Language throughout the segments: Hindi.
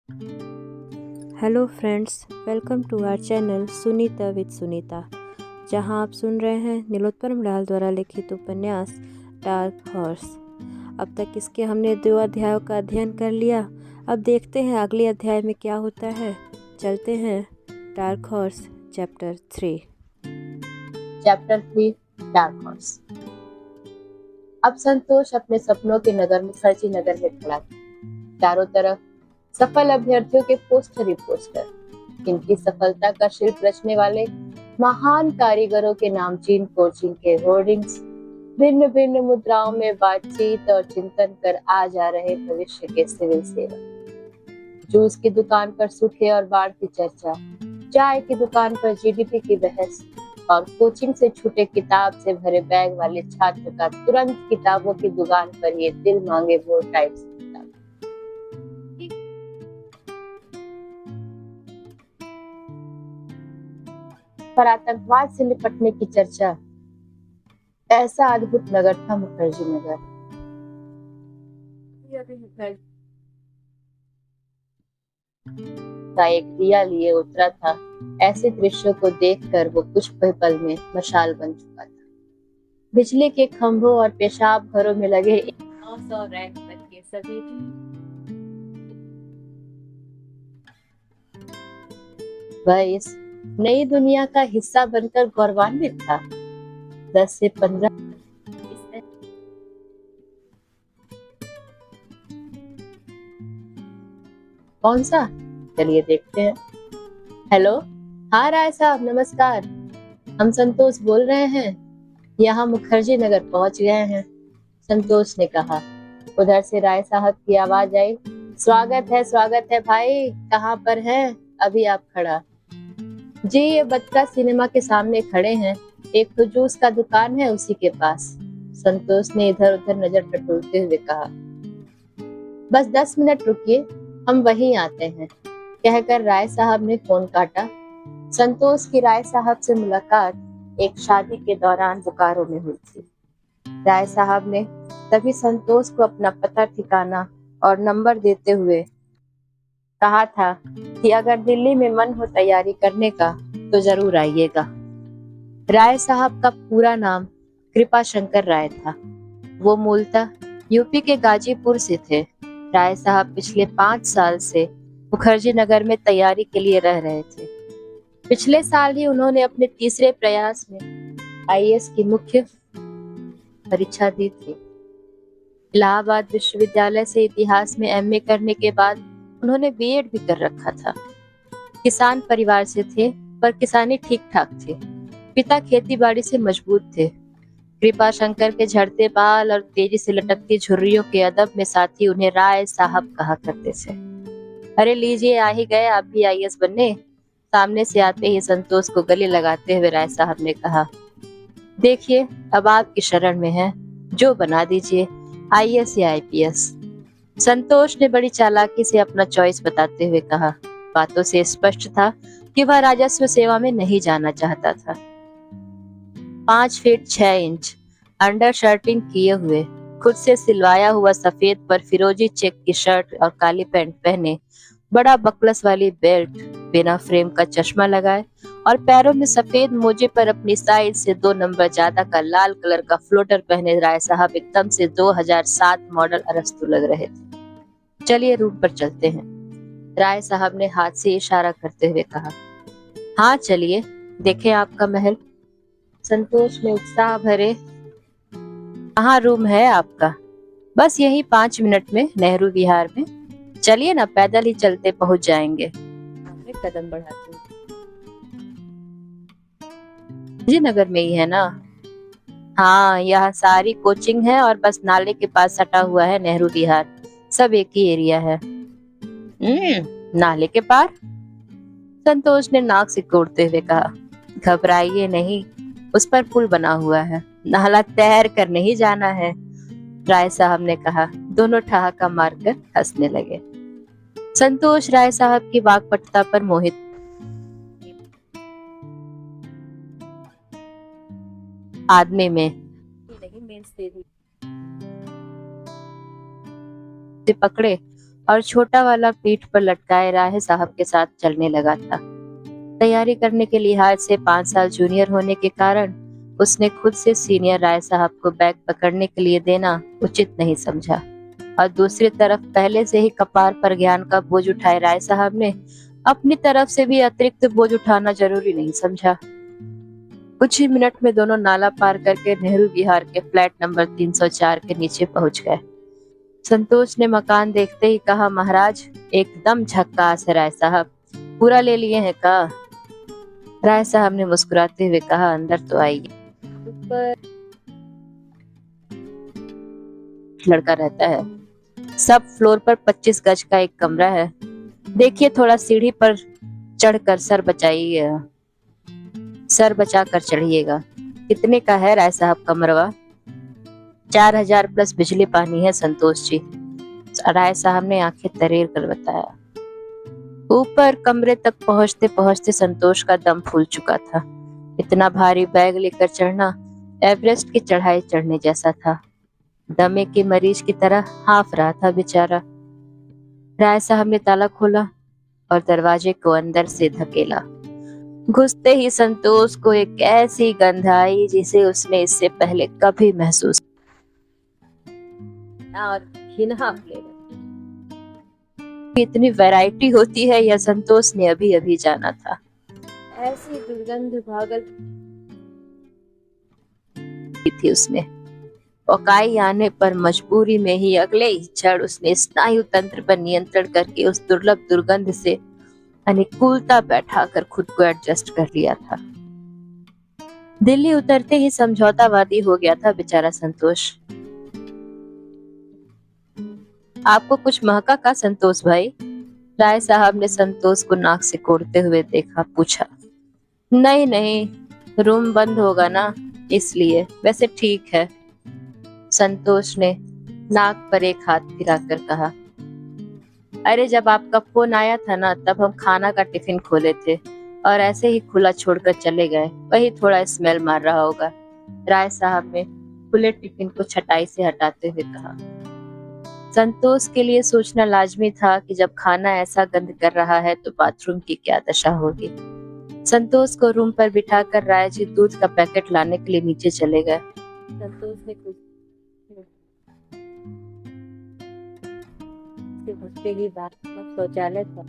Hello friends, welcome to our channel Sunita with Sunita, जहां आप सुन रहे हैं नीलोत्पल मडाल द्वारा लिखित उपन्यास डार्क हॉर्स। अब तक इसके हमने 2 अध्यायों का अध्ययन कर लिया। अब देखते हैं अगले अध्याय में क्या होता है। चलते हैं dark horse chapter 3। Chapter 3 dark horse. अब संतोष अपने सपनों के नगर मुखर्जी नगर में खड़ा था। चारों तरफ सफल अभ्यर्थियों के पोस्टर ही पोस्टर। इनकी सफलता का शिल्प रचने वाले महान कारीगरों के नामचीन कोचिंग के होर्डिंग्स, भिन्न भिन्न मुद्राओं में बातचीत और चिंतन कर आ जा रहे भविष्य के सिविल सेवक। जूस की दुकान पर सूखे और बाढ़ की चर्चा, चाय की दुकान पर जीडीपी की बहस और कोचिंग से छूटे किताब से भरे बैग वाले छात्र का तुरंत किताबों की दुकान पर ये दिल मांगे वो टाइप्स किताब। पर आतंकवाद से निपटने की चर्चा। ऐसा अद्भुत नगर था मुखर्जी नगर। का एक दिया लिए उतरा था। ऐसे दृश्यों को देखकर वो कुछ पल में मशाल बन चुका था। बिजली के खंभों और पेशाब घरों में लगे 900 रैक तक के सभी वह इस नई दुनिया का हिस्सा बनकर गौरवान्वित था। 10 से 15 कौन सा? चलिए देखते हैं। हेलो, हाँ राय साहब, नमस्कार। हम संतोष बोल रहे हैं, यहाँ मुखर्जी नगर पहुंच गए हैं, संतोष ने कहा। उधर से राय साहब की आवाज आई, स्वागत है भाई, कहाँ पर हैं अभी आप खड़ा? जी ये बत्रा सिनेमा के सामने खड़े हैं, एक तो जूस का दुकान है उसी के पास, संतोष ने इधर उधर नजर टटोलते हुए कहा। बस 10 मिनट रुकिए, हम वहीं आते हैं, कहकर राय साहब ने फोन काटा। संतोष की राय साहब से मुलाकात एक शादी के दौरान बोकारो में हुई थी। राय साहब ने तभी संतोष को अपना पता ठिकाना और नंबर देते हुए कहा था कि अगर दिल्ली में मन हो तैयारी करने का तो जरूर आइएगा। राय साहब का पूरा नाम कृपा शंकर राय था। वो मूलतः यूपी के गाजीपुर से थे। राय साहब पिछले 5 साल से मुखर्जी नगर में तैयारी के लिए रह रहे थे। पिछले साल ही उन्होंने अपने तीसरे प्रयास में आईएएस की मुख्य परीक्षा दी थी। इलाहाबाद विश्वविद्यालय से इतिहास में एमए करने के बाद उन्होंने बीएड भी कर रखा था। किसान परिवार से थे, पर किसानी ठीक ठाक थी। पिता खेती बाड़ी से मजबूत थे। कृपा शंकर के झड़ते बाल और तेजी से लटकती झुर्रियों के अदब में साथी उन्हें राय साहब कहा करते थे। अरे लीजिए, आ ही गए आप भी आईएएस बनने, सामने से आते ही संतोष को गले लगाते हुए राय साहब ने कहा। देखिए, अब आपकी शरण में है, जो बना दीजिए, आईएएस या आईपीएस। संतोष ने बड़ी चालाकी से अपना चॉइस बताते हुए कहा। बातों से स्पष्ट था कि वह राजस्व सेवा में नहीं जाना चाहता था। 5 फीट 6 इंच अंडर शर्टिंग किए हुए, खुद से सिलवाया हुआ सफेद पर फिरोजी चेक की शर्ट और काली पैंट पहने, बड़ा बकलस वाली बेल्ट, बिना फ्रेम का चश्मा लगाए और पैरों में सफेद मोजे पर अपनी साइज से 2 नंबर ज्यादा का लाल कलर का फ्लोटर पहने राय साहब एकदम से 2007 मॉडल अरस्तु लग रहे थे। चलिए रूम पर चलते हैं, राय साहब ने हाथ से इशारा करते हुए कहा। हाँ चलिए, देखें आपका महल, संतोष ने उत्साह भरे। कहाँ रूम है आपका? बस यही 5 मिनट में, नेहरू विहार में। चलिए ना, पैदल ही चलते पहुंच जाएंगे। कदम बढ़ाते जी नगर में ही है ना? हाँ, यह सारी कोचिंग है और बस नाले के पास सटा हुआ है नेहरू विहार, सब एक ही एरिया है। नाले के पार? संतोष ने नाक सिकोड़ते हुए कहा। घबराइए नहीं, उस पर पुल बना हुआ है, नाला तैर कर नहीं जाना है, राय साहब ने कहा। दोनों ठहाका मारकर हंसने लगे। संतोष राय साहब की वाक्पटुता पर मोहित। आदमी में नहीं, से पकड़े और छोटा वाला पीठ पर लटकाए राय साहब के साथ चलने लगा था। तैयारी करने के लिहाज से 5 साल जूनियर होने के कारण उसने खुद से सीनियर राय साहब को बैग पकड़ने के लिए देना उचित नहीं समझा, और दूसरी तरफ पहले से ही कपार पर ज्ञान का बोझ उठाए राय साहब ने अपनी तरफ से भी अतिरिक्त बोझ उठाना जरूरी नहीं समझा। कुछ ही मिनट में दोनों नाला पार करके नेहरू विहार के फ्लैट नंबर 304 के नीचे पहुंच गए। संतोष ने मकान देखते ही कहा, महाराज एकदम झक्कास है राय साहब, पूरा ले लिए हैं का? राय साहब ने मुस्कुराते हुए कहा, अंदर तो आइए। ऊपर लड़का रहता है, सब फ्लोर पर 25 गज का एक कमरा है। देखिए थोड़ा सीढ़ी पर चढ़कर सर बचाकर चढ़िएगा। कितने का है राय साहब कमरवा? 4000 प्लस बिजली पानी है संतोष जी, राय साहब ने आंखें तरेर कर बताया। ऊपर कमरे तक पहुंचते पहुंचते संतोष का दम फूल चुका था। इतना भारी बैग लेकर चढ़ना एवरेस्ट की चढ़ाई चढ़ने जैसा था। दमे के मरीज की तरह हाफ रहा था बेचारा। राय साहब ने ताला खोला और दरवाजे को अंदर से धकेला। घुसते ही संतोष को एक ऐसी गंध आई जिसे उसने इससे पहले कभी महसूस और घिनहा फ्लेवर। इतनी वैरायटी होती है यह संतोष ने अभी अभी जाना था। ऐसी दुर्गंध भागल थी उसने। औकाई आने पर मजबूरी में ही अगले ही क्षण उसने स्नायु तंत्र पर नियंत्रण करके उस दुर्लभ दुर्गंध से अनुकूलता बैठाकर खुद को एडजस्ट कर लिया था। दिल्ली उतरते ही समझौतावादी हो गया था बेचारा संतोष। आपको कुछ महका का संतोष भाई? राय साहब ने संतोष को नाक से कोड़ते हुए देखा, पूछा। नहीं नहीं, रूम बंद होगा ना इसलिए, वैसे ठीक है, संतोष ने नाक पर एक हाथ फिराकर कहा। अरे जब आपका फोन आया था ना तब हम खाना का टिफिन खोले थे और ऐसे ही खुला छोड़कर चले गए, वही थोड़ा स्मेल मार रहा होगा, राय साहब ने खुले टिफिन को छटाई से हटाते हुए कहा। संतोष के लिए सोचना लाजमी था कि जब खाना ऐसा गंद कर रहा है तो बाथरूम की क्या दशा होगी। संतोष को रूम पर बिठाकर राय जी दूध का पैकेट लाने के लिए नीचे चले गए। संतोष ने कुछ घुसते ही शौचालय था।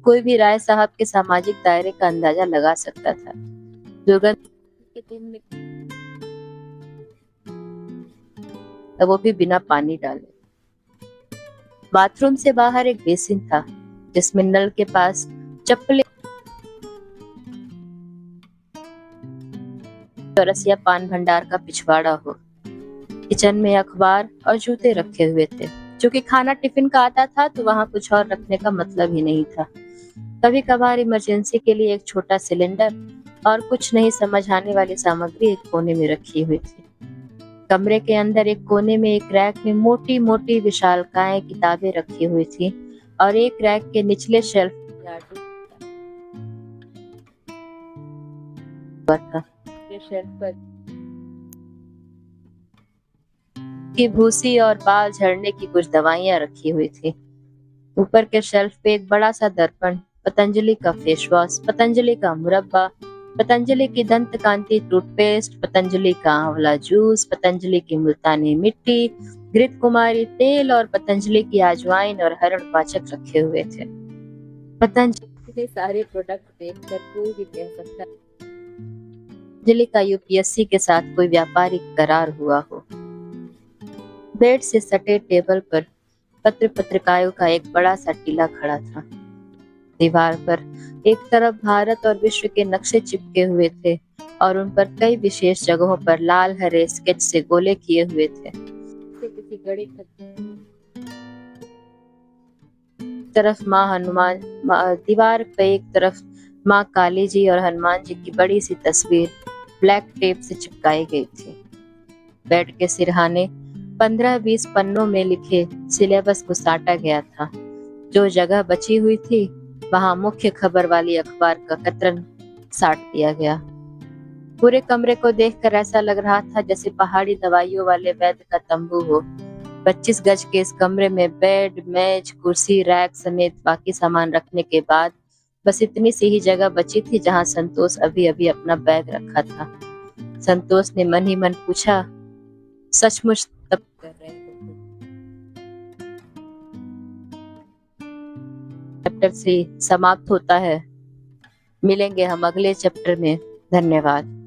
कोई भी राय साहब के सामाजिक दायरे का अंदाजा लगा सकता था। दुर्गंध के दिन में वो भी बिना पानी डाले। बाथरूम से बाहर एक बेसिन था जिसमें नल के पास चप्पलें रसिया पान भंडार का पिछवाड़ा हो। किचन में अखबार और जूते रखे हुए थे। क्योंकि खाना टिफिन का आता था तो वहां कुछ और रखने का मतलब ही नहीं था। कभी कभार इमरजेंसी के लिए एक छोटा सिलेंडर और कुछ नहीं समझ आने वाली सामग्री एक कोने में रखी हुई थी। कमरे के अंदर एक कोने में एक रैक में मोटी मोटी विशालकाय किताबें रखी हुई थी और एक रैक के निचले शेल्फ पर की भूसी और बाल झड़ने की कुछ दवाइयां रखी हुई थी। ऊपर के शेल्फ पे एक बड़ा सा दर्पण, पतंजलि का फेस वॉश, पतंजलि का मुरब्बा, पतंजलि की दंत कांति टूथपेस्ट, पतंजलि का आंवला जूस, पतंजलि की मुल्तानी मिट्टी, घृत कुमारी तेल और पतंजलि की अजवाइन और हरण पाचक रखे हुए थे। पतंजलि के सारे प्रोडक्ट देखकर कोई भी कह सकता पतंजलि का यूपीएससी के साथ कोई व्यापारिक करार हुआ हो। बेड से सटे टेबल पर पत्र पत्रिकाओं का एक बड़ा सा टीला खड़ा था। दीवार पर एक तरफ भारत और विश्व के नक्शे चिपके हुए थे और उन पर कई विशेष जगहों पर लाल हरे स्केच से गोले किए हुए थे। किसी गड़ी तरफ माँ हनुमान, दीवार पे एक तरफ माँ काली जी और हनुमान जी की बड़ी सी तस्वीर ब्लैक टेप से चिपकाई गई थी। बेड के सिरहाने 15-20 पन्नों में लिखे सिलेबस को साटा गया था। जो जगह बची हुई थी वहां मुख्य खबर वाली अखबार का कतरन साट दिया गया। पूरे कमरे को देखकर ऐसा लग रहा था जैसे पहाड़ी दवाइयों वाले वैद्य का तंबू हो। 25 गज के इस कमरे में बेड, मेज, कुर्सी, रैक समेत बाकी सामान रखने के बाद बस इतनी सी ही जगह बची थी जहां संतोष अभी अभी अपना बैग रखा था। संतोष ने मन ही मन पूछा, सचमुच तब कर रहे हो? चैप्टर 3 समाप्त होता है। मिलेंगे हम अगले चैप्टर में। धन्यवाद।